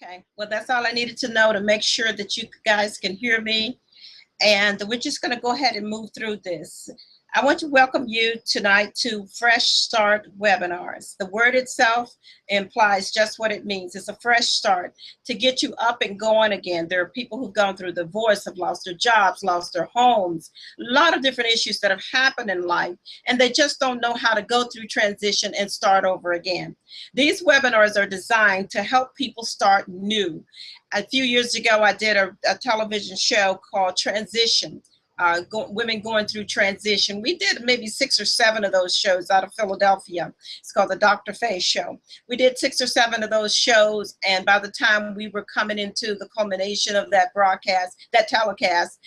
Okay, well, that's all I needed to know to make sure that you guys can hear me. And we're just going to go ahead and move through this. I want to welcome you tonight to Fresh Start Webinars. The word itself implies just what it means. It's a fresh start to get you up and going again. There are people who've gone through divorce, have lost their jobs, lost their homes, a lot of different issues that have happened in life, and they just don't know how to go through transition and start over again. These webinars are designed to help people start new. A few years ago, I did a television show called Transition, women going through transition. We did maybe 6 or 7 of those shows out of Philadelphia. It's called the Dr. Faye Show. We did 6 or 7 of those shows, and by the time we were coming into the culmination of that broadcast, that telecast,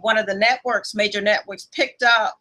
one of the networks, major networks, picked up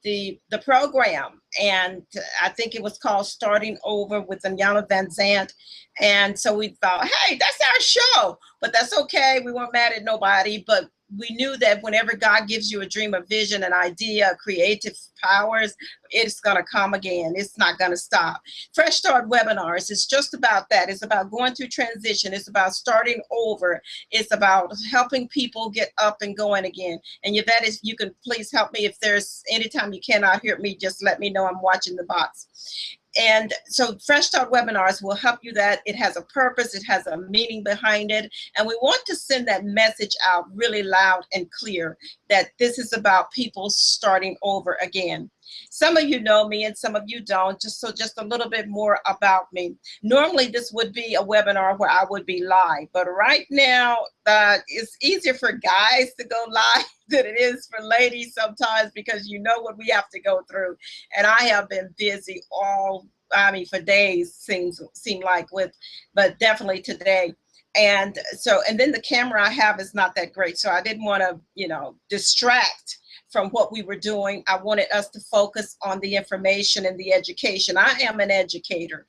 the program, and I think it was called Starting Over with Iyanla Vanzant. And so we thought, hey, that's our show, but that's okay. We weren't mad at nobody, but we knew that whenever God gives you a dream, a vision, an idea, creative powers, it's going to come again. It's not going to stop. Fresh Start Webinars is just about that. It's about going through transition. It's about starting over. It's about helping people get up and going again. And Yvette, if you can please help me, if there's anytime you cannot hear me, just let me know. I'm watching the box. And so Fresh Start Webinars will help you that it has a purpose, it has a meaning behind it. And we want to send that message out really loud and clear that this is about people starting over again. Some of you know me and some of you don't, just a little bit more about me. Normally this would be a webinar where I would be live, but right now it's easier for guys to go live than it is for ladies sometimes, because you know what we have to go through. And I have been busy for days, seem like, but definitely today. And then the camera I have is not that great. So I didn't want to, distract from what we were doing. I wanted us to focus on the information and the education. I am an educator.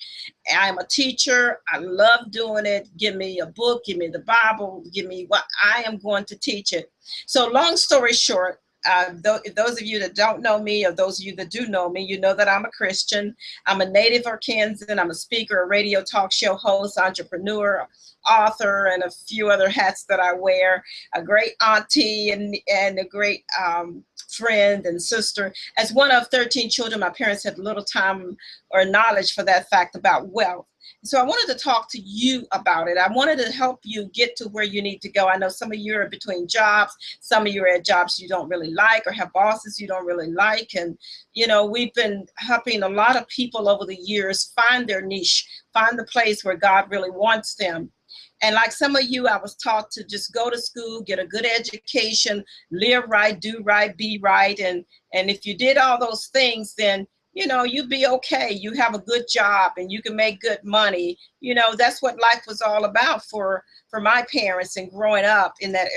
I'm a teacher. I love doing it. Give me a book, give me the Bible, give me what I am going to teach it. So long story short, those of you that don't know me, or those of you that do know me, you know that I'm a Christian. I'm a native Arkansan. I'm a speaker, a radio talk show host, entrepreneur, author, and a few other hats that I wear. A great auntie and a great friend and sister. As one of 13 children, my parents had little time or knowledge for that fact about wealth. So I wanted to talk to you about it. I wanted to help you get to where you need to go. I know some of you are between jobs. Some of you are at jobs you don't really like, or have bosses you don't really like. And, we've been helping a lot of people over the years find their niche, find the place where God really wants them. And like some of you, I was taught to just go to school, get a good education, live right, do right, be right. And if you did all those things, then you'd be okay. You have a good job and you can make good money. That's what life was all about for my parents and growing up in that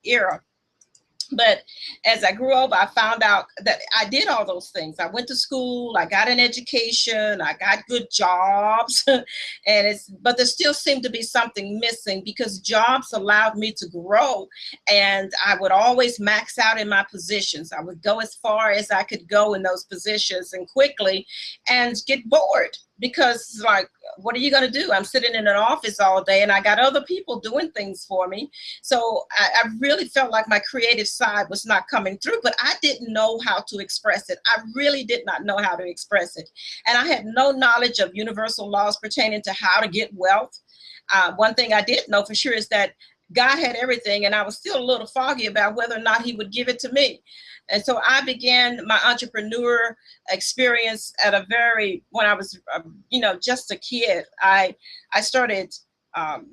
era. But as I grew up, I found out that I did all those things. I went to school, I got an education, I got good jobs, but there still seemed to be something missing, because jobs allowed me to grow, and I would always max out in my positions. I would go as far as I could go in those positions and quickly, and get bored. Because, like, what are you going to do? I'm sitting in an office all day and I got other people doing things for me. So I really felt like my creative side was not coming through, but I didn't know how to express it. I really did not know how to express it. And I had no knowledge of universal laws pertaining to how to get wealth. One thing I did know for sure is that God had everything, and I was still a little foggy about whether or not he would give it to me. And so I began my entrepreneur experience when I was, just a kid. I started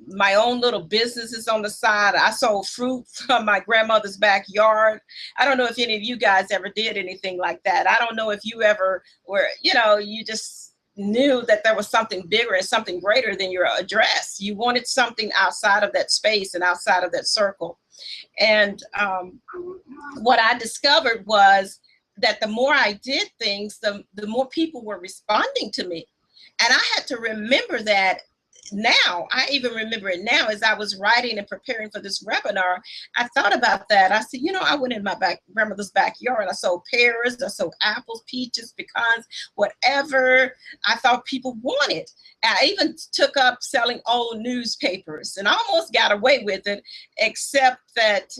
my own little businesses on the side. I sold fruit from my grandmother's backyard. I don't know if any of you guys ever did anything like that. I don't know if you ever were, you just knew that there was something bigger and something greater than your address. You wanted something outside of that space and outside of that circle. And what I discovered was that the more I did things, the more people were responding to me. And I had to remember that now, I even remember it now as I was writing and preparing for this webinar, I thought about that. I said, you know, I went in my grandmother's backyard. I sold pears, I sold apples, peaches, pecans, whatever I thought people wanted. I even took up selling old newspapers and I almost got away with it, except that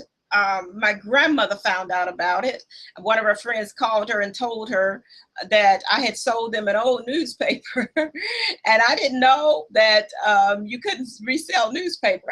my grandmother found out about it. One of her friends called her and told her that I had sold them an old newspaper. And I didn't know that you couldn't resell newspaper.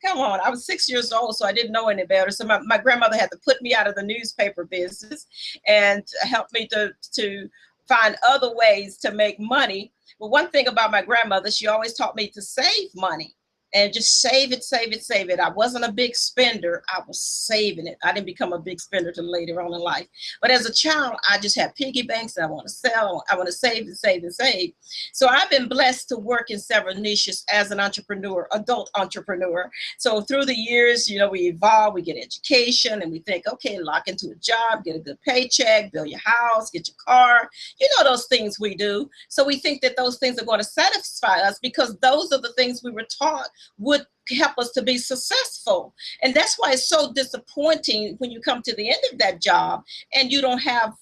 Come on, I was 6 years old, so I didn't know any better. So my grandmother had to put me out of the newspaper business and help me to find other ways to make money. But one thing about my grandmother, she always taught me to save money. And just save it, save it, save it. I wasn't a big spender. I was saving it. I didn't become a big spender till later on in life. But as a child, I just had piggy banks that I want to sell. I want to save and save and save. So I've been blessed to work in several niches as an entrepreneur, adult entrepreneur. So through the years, you know, we evolve, we get education, and we think, okay, lock into a job, get a good paycheck, build your house, get your car. You know, those things we do. So we think that those things are going to satisfy us because those are the things we were taught would help us to be successful. And that's why it's so disappointing when you come to the end of that job and you don't have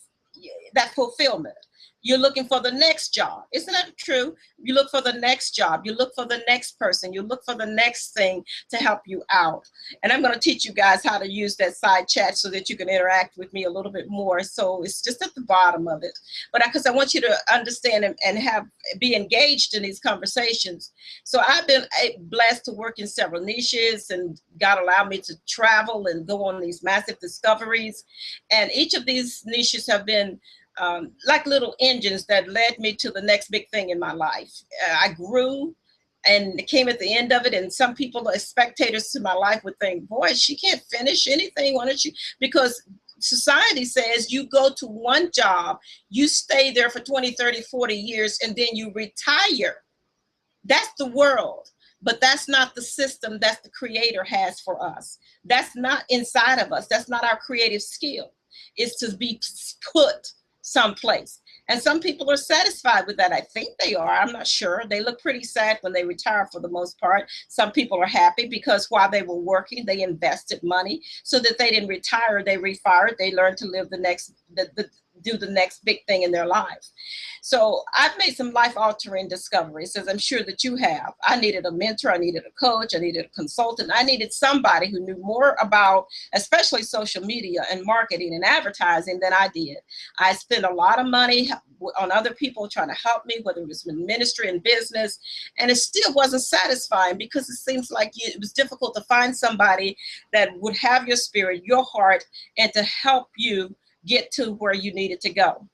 that fulfillment. You're looking for the next job. Isn't that true? You look for the next job. You look for the next person. You look for the next thing to help you out. And I'm going to teach you guys how to use that side chat so that you can interact with me a little bit more. So it's just at the bottom of it. But because I want you to understand and be engaged in these conversations. So I've been blessed to work in several niches, and God allowed me to travel and go on these massive discoveries. And each of these niches have been like little engines that led me to the next big thing in my life. I grew and came at the end of it. And some people, as spectators to my life, would think, boy, she can't finish anything. Why don't you? Because society says you go to one job, you stay there for 20, 30, 40 years, and then you retire. That's the world. But that's not the system that the Creator has for us. That's not inside of us. That's not our creative skill. It's to be put someplace. And some people are satisfied with that. I think they are. I'm not sure. They look pretty sad when they retire for the most part. Some people are happy because while they were working, they invested money so that they didn't retire. They refired. They learned to live do the next big thing in their lives. So I've made some life-altering discoveries, as I'm sure that you have. I needed a mentor, I needed a coach, I needed a consultant, I needed somebody who knew more about, especially social media and marketing and advertising than I did. I spent a lot of money on other people trying to help me, whether it was in ministry and business, and it still wasn't satisfying because it seems like it was difficult to find somebody that would have your spirit, your heart, and to help you get to where you needed to go.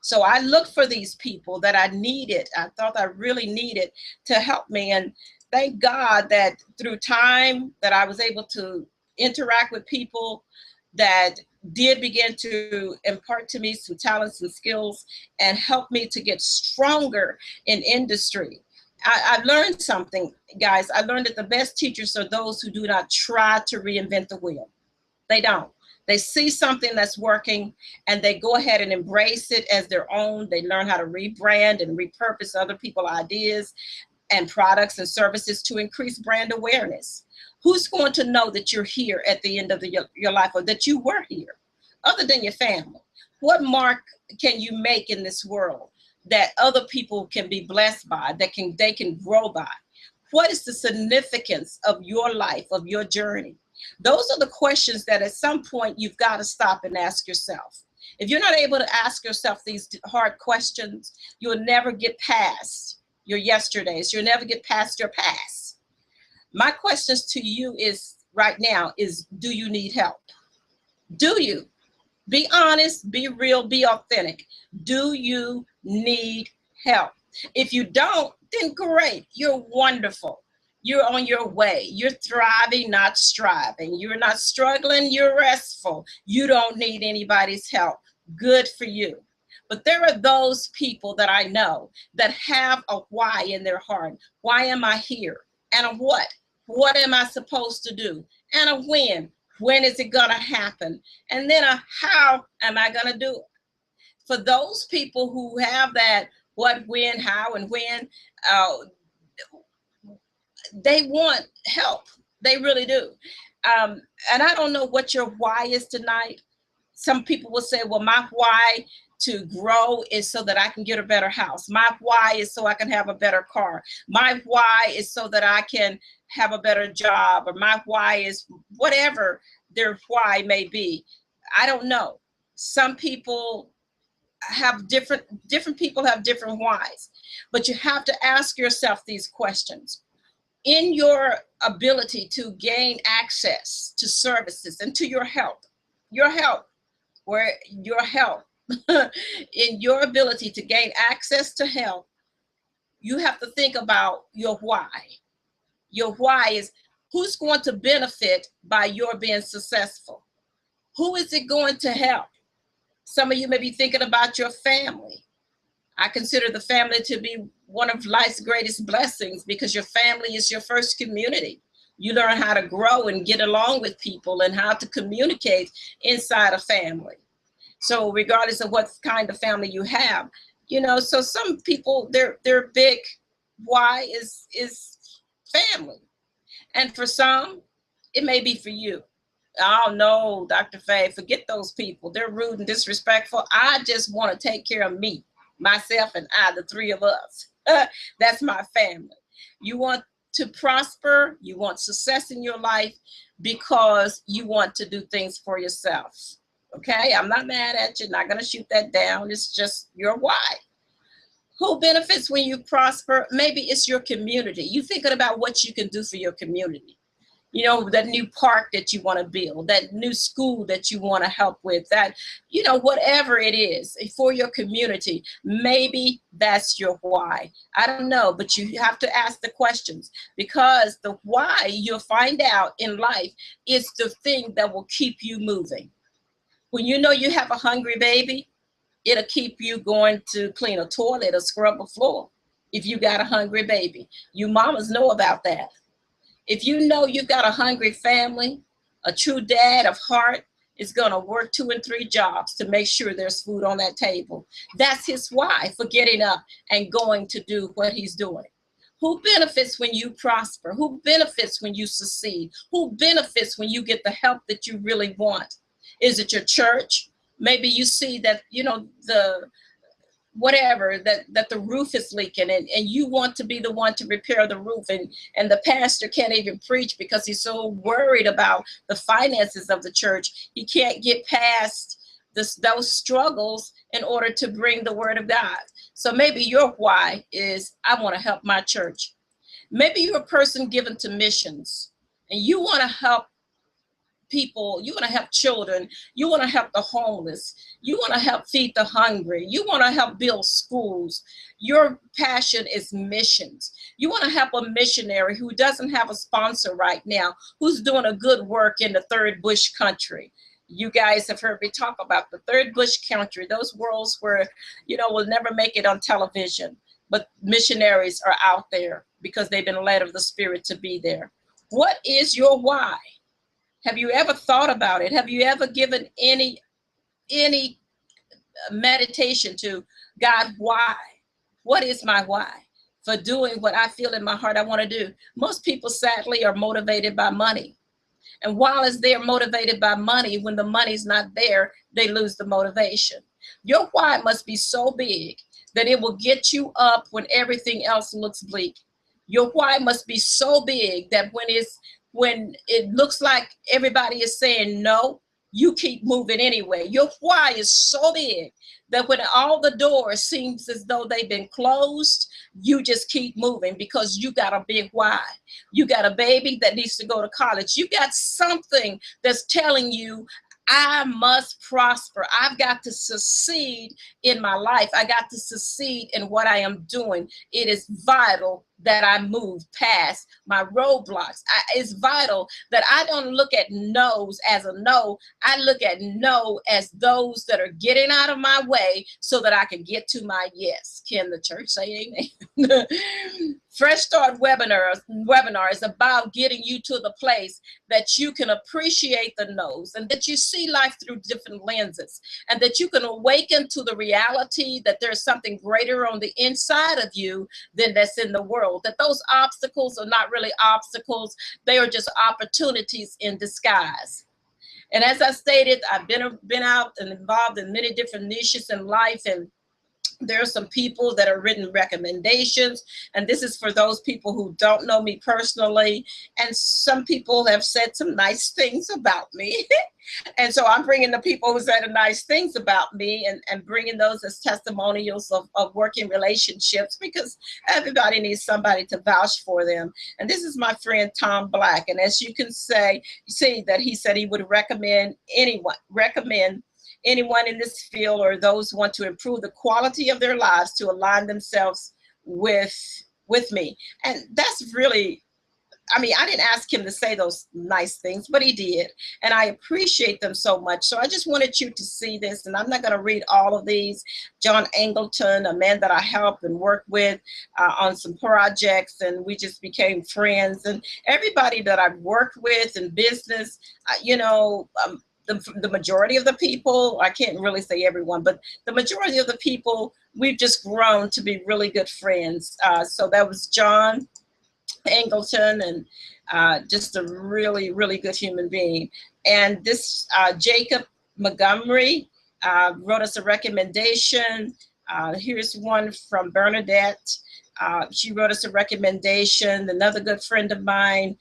So I looked for these people that I needed. I thought I really needed to help me. And thank God that through time that I was able to interact with people that did begin to impart to me some talents and skills and help me to get stronger in industry. I learned something, guys. I learned that the best teachers are those who do not try to reinvent the wheel. They don't. They see something that's working and they go ahead and embrace it as their own. They learn how to rebrand and repurpose other people's ideas and products and services to increase brand awareness. Who's going to know that you're here at the end of your life, or that you were here, other than your family? What mark can you make in this world that other people can be blessed by, that they can grow by? What is the significance of your life, of your journey? Those are the questions that at some point you've got to stop and ask yourself. If you're not able to ask yourself these hard questions, you'll never get past your yesterdays. You'll never get past your past. My questions to you is right now is, do you need help? Do you? Be honest, be real, be authentic. Do you need help? If you don't, then great. You're wonderful. You're on your way. You're thriving, not striving. You're not struggling. You're restful. You don't need anybody's help. Good for you. But there are those people that I know that have a why in their heart. Why am I here? And a what? What am I supposed to do? And a when. When is it going to happen? And then a how am I going to do it? For those people who have that what, when, how, and when, they want help. They really do. And I don't know what your why is tonight. Some people will say, well, my why to grow is so that I can get a better house. My why is so I can have a better car. My why is so that I can have a better job, or my why is whatever their why may be. I don't know. Some people have different people have different whys, but you have to ask yourself these questions. In your ability to gain access to services and to your help, where your help, in your ability to gain access to help, you have to think about your why. Your why is who's going to benefit by your being successful? Who is it going to help? Some of you may be thinking about your family. I consider the family to be one of life's greatest blessings, because your family is your first community. You learn how to grow and get along with people and how to communicate inside a family. So regardless of what kind of family you have, so some people, their big why is family. And for some, it may be for you. Oh no, Dr. Faye, forget those people. They're rude and disrespectful. I just want to take care of me, myself, and I, the three of us. That's my family. You want to prosper, you want success in your life because you want to do things for yourself. Okay, I'm not mad at you, not going to shoot that down. It's just your why. Who benefits when you prosper? Maybe it's your community. You thinking about what you can do for your community. That new park that you want to build, that new school that you want to help with, that, whatever it is for your community. Maybe that's your why. I don't know, but you have to ask the questions, because the why, you'll find out in life, is the thing that will keep you moving. When you know you have a hungry baby, it'll keep you going to clean a toilet or scrub a floor. If you got a hungry baby, you mamas know about that. If you know you've got a hungry family, a true dad of heart is going to work 2 and 3 jobs to make sure there's food on that table. That's his why for getting up and going to do what he's doing. Who benefits when you prosper? Who benefits when you succeed? Who benefits when you get the help that you really want? Is it your church? Maybe you see that, the whatever, that the roof is leaking, and you want to be the one to repair the roof, and the pastor can't even preach because he's so worried about the finances of the church. He can't get past those struggles in order to bring the word of God. So maybe your why is, I want to help my church. Maybe you're a person given to missions and you want to help people, you want to help children, you want to help the homeless, you want to help feed the hungry, you want to help build schools. Your passion is missions. You want to help a missionary who doesn't have a sponsor right now, who's doing a good work in the third bush country. You guys have heard me talk about the third bush country, those worlds where, will never make it on television, but missionaries are out there because they've been led of the Spirit to be there. What is your why? Have you ever thought about it? Have you ever given any meditation to God? Why? What is my why for doing what I feel in my heart I want to do? Most people, sadly, are motivated by money. And while as they're motivated by money, when the money's not there, they lose the motivation. Your why must be so big that it will get you up when everything else looks bleak. Your why must be so big that when it looks like everybody is saying no, you keep moving anyway. Your why is so big that when all the doors seems as though they've been closed, you just keep moving because you got a big why. You got a baby that needs to go to college. You got something that's telling you, I must prosper. I've got to succeed in my life. I got to succeed in what I am doing. It is vital that I move past my roadblocks. It's vital that I don't look at no's as a no. I look at no as those that are getting out of my way so that I can get to my yes. Can the church say amen? Fresh Start webinar is about getting you to the place that you can appreciate the no's and that you see life through different lenses, and that you can awaken to the reality that there's something greater on the inside of you than that's in the world. world, that those obstacles are not really obstacles. They are just opportunities in disguise. And as I stated, I've been out and involved in many different niches in life, and there are some people that are written recommendations, and this is for those people who don't know me personally, and some people have said some nice things about me. And so I'm bringing the people who said nice things about me and bringing those as testimonials of working relationships, because everybody needs somebody to vouch for them. And this is my friend Tom Black, and as you can see that he said he would recommend anyone in this field, or those who want to improve the quality of their lives, to align themselves with me. And that's really, I mean, I didn't ask him to say those nice things, but he did. And I appreciate them so much. So I just wanted you to see this, and I'm not going to read all of these. John Angleton, a man that I helped and worked with on some projects, and we just became friends. And everybody that I've worked with in business, the majority of the people, I can't really say everyone, but the majority of the people, we've just grown to be really good friends. So that was John Angleton, and just a really, really good human being. And this Jacob Montgomery wrote us a recommendation. Here's one from Bernadette. She wrote us a recommendation. Another good friend of mine,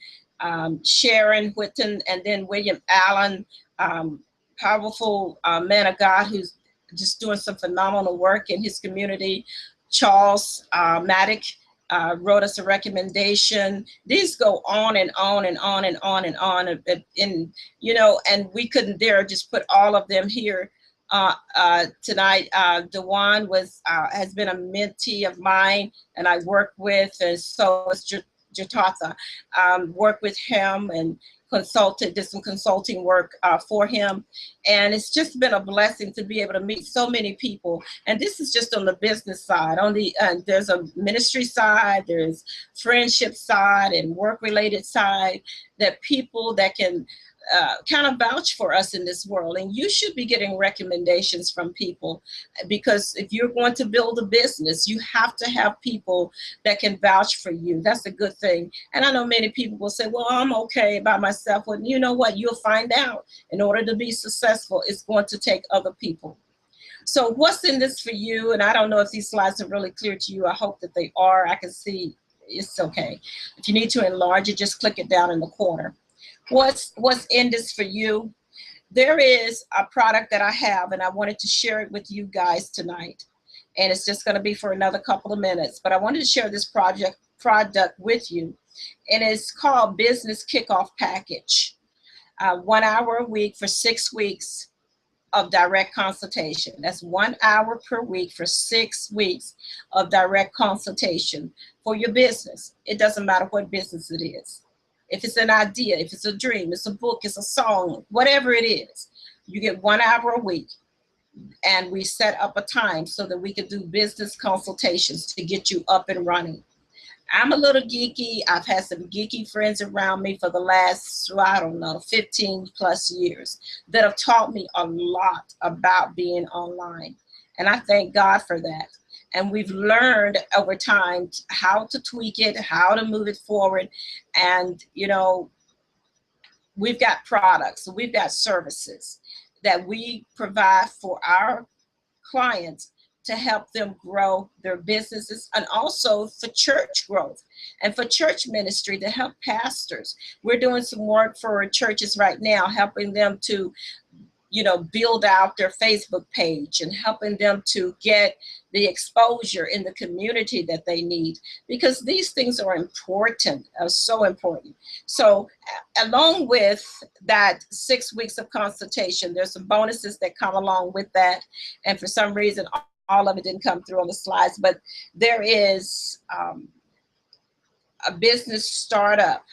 Sharon Whitten, and then William Allen, powerful man of God who's just doing some phenomenal work in his community. Charles Maddock wrote us a recommendation. These go on and on and on and on and on, and we couldn't dare just put all of them here tonight. Dewan has been a mentee of mine, and I work with, and so is Jatatha. Worked with him and did some consulting work for him. And it's just been a blessing to be able to meet so many people. And this is just on the business side. There's a ministry side, there's friendship side, and work-related side, that people that can kind of vouch for us in this world. And you should be getting recommendations from people, because if you're going to build a business, you have to have people that can vouch for you. That's a good thing. And I know many people will say, well, I'm okay by myself. Well, you know what? You'll find out. In order to be successful, it's going to take other people. So what's in this for you? And I don't know if these slides are really clear to you. I hope that they are. I can see it's okay. If you need to enlarge it, just click it down in the corner. What's in this for you? There is a product that I have, and I wanted to share it with you guys tonight. And it's just going to be for another couple of minutes, but I wanted to share this product with you. And it's called Business Kickoff Package. 1 hour a week for 6 weeks of direct consultation. That's 1 hour per week for 6 weeks of direct consultation for your business. It doesn't matter what business it is. If it's an idea, if it's a dream, it's a book, it's a song, whatever it is, you get 1 hour a week. And we set up a time so that we can do business consultations to get you up and running. I'm a little geeky. I've had some geeky friends around me for the last, 15 plus years that have taught me a lot about being online. And I thank God for that. And we've learned over time how to tweak it, how to move it forward. And, we've got products, we've got services that we provide for our clients to help them grow their businesses, and also for church growth and for church ministry to help pastors. We're doing some work for churches right now, helping them to build out their Facebook page and helping them to get the exposure in the community that they need, because these things are important, so important. So along with that 6 weeks of consultation, there's some bonuses that come along with that. And for some reason, all of it didn't come through on the slides, but there is a business startup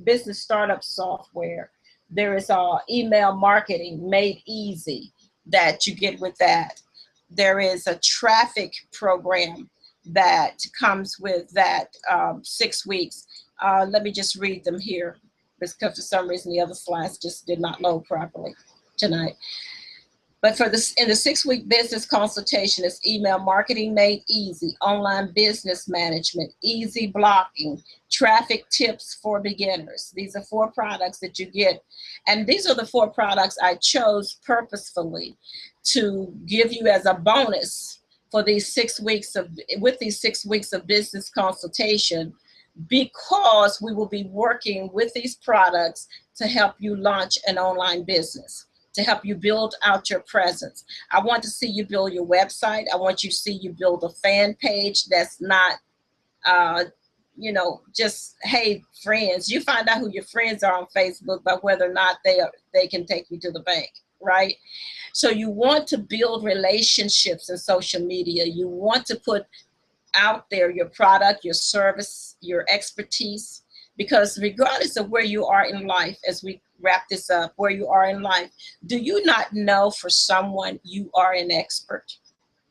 business startup software. There is email marketing made easy that you get with that. There is a traffic program that comes with that 6 weeks. Let me just read them here, because for some reason the other slides just did not load properly tonight. But for this, in the 6-week business consultation, it's email marketing made easy, online business management, easy blocking, traffic tips for beginners. These are 4 products that you get. And these are the 4 products I chose purposefully to give you as a bonus for these 6 weeks of, with these 6 weeks of business consultation, because we will be working with these products to help you launch an online business, to help you build out your presence. I want to see you build your website. I want you to see you build a fan page that's not, you know, just, hey, friends. You find out who your friends are on Facebook by whether or not they can take you to the bank, right? So you want to build relationships in social media. You want to put out there your product, your service, your expertise, because regardless of where you are in life, as we wrap this up, where you are in life, do you not know for someone you are an expert?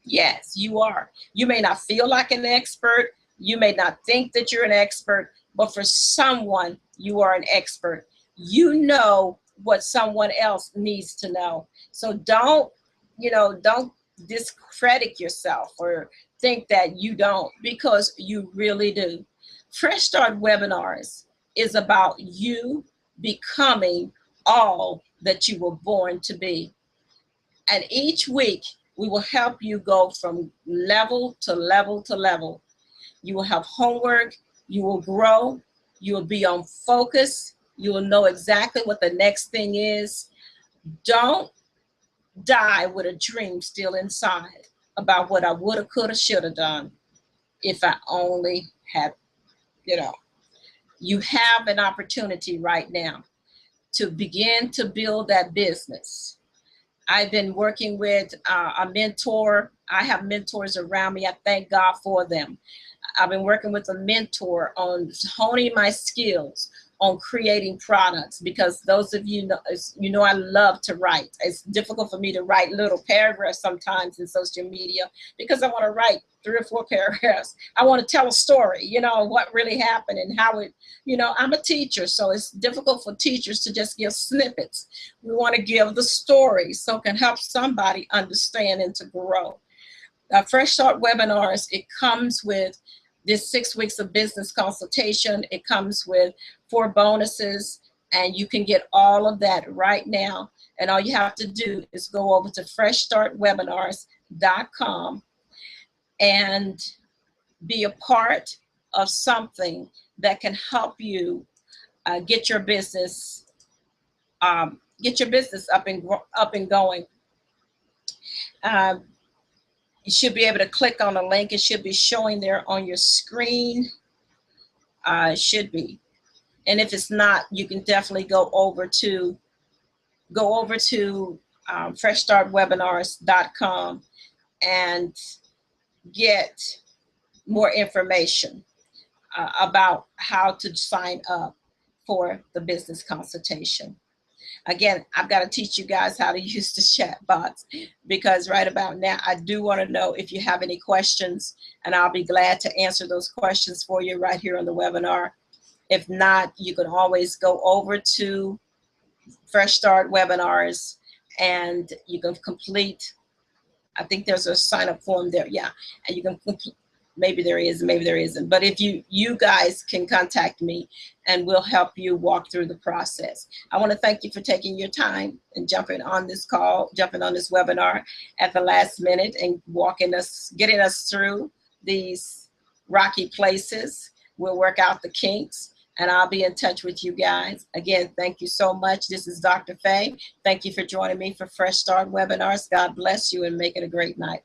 Yes, you are. You may not feel like an expert. You may not think that you're an expert, but for someone, you are an expert. You know what someone else needs to know. So don't, you know, don't discredit yourself or think that you don't, because you really do. Fresh Start Webinars is about you becoming all that you were born to be. And each week, we will help you go from level to level to level. You will have homework, you will grow, you will be on focus, you will know exactly what the next thing is. Don't die with a dream still inside about what I woulda, coulda, shoulda done if I only had, you know. You have an opportunity right now to begin to build that business. I've been working with a mentor. I have mentors around me. I thank God for them. I've been working with a mentor on honing my skills on creating products, because those of you know I love to write. It's difficult for me to write little paragraphs sometimes in social media, because I want to write 3 or 4 paragraphs. I want to tell a story, you know, what really happened and how it, you know, I'm a teacher, so it's difficult for teachers to just give snippets. We want to give the story so it can help somebody understand and to grow. Fresh Start Webinars, it comes with this 6 weeks of business consultation. It comes with 4 bonuses, and you can get all of that right now. And all you have to do is go over to freshstartwebinars.com and be a part of something that can help you get your business up and going. You should be able to click on the link. It should be showing there on your screen. It should be. And if it's not, you can definitely go over to freshstartwebinars.com and get more information about how to sign up for the business consultation. Again, I've got to teach you guys how to use the chat bots, because right about now, I do want to know if you have any questions, and I'll be glad to answer those questions for you right here on the webinar. If not, you can always go over to Fresh Start Webinars and you can complete, I think there's a sign up form there. Yeah, and you can complete, maybe there is, maybe there isn't. But if you guys can contact me and we'll help you walk through the process. I want to thank you for taking your time and jumping on this webinar at the last minute and getting us through these rocky places. We'll work out the kinks, and I'll be in touch with you guys. Again, thank you so much. This is Dr. Faye. Thank you for joining me for Fresh Start Webinars. God bless you and make it a great night.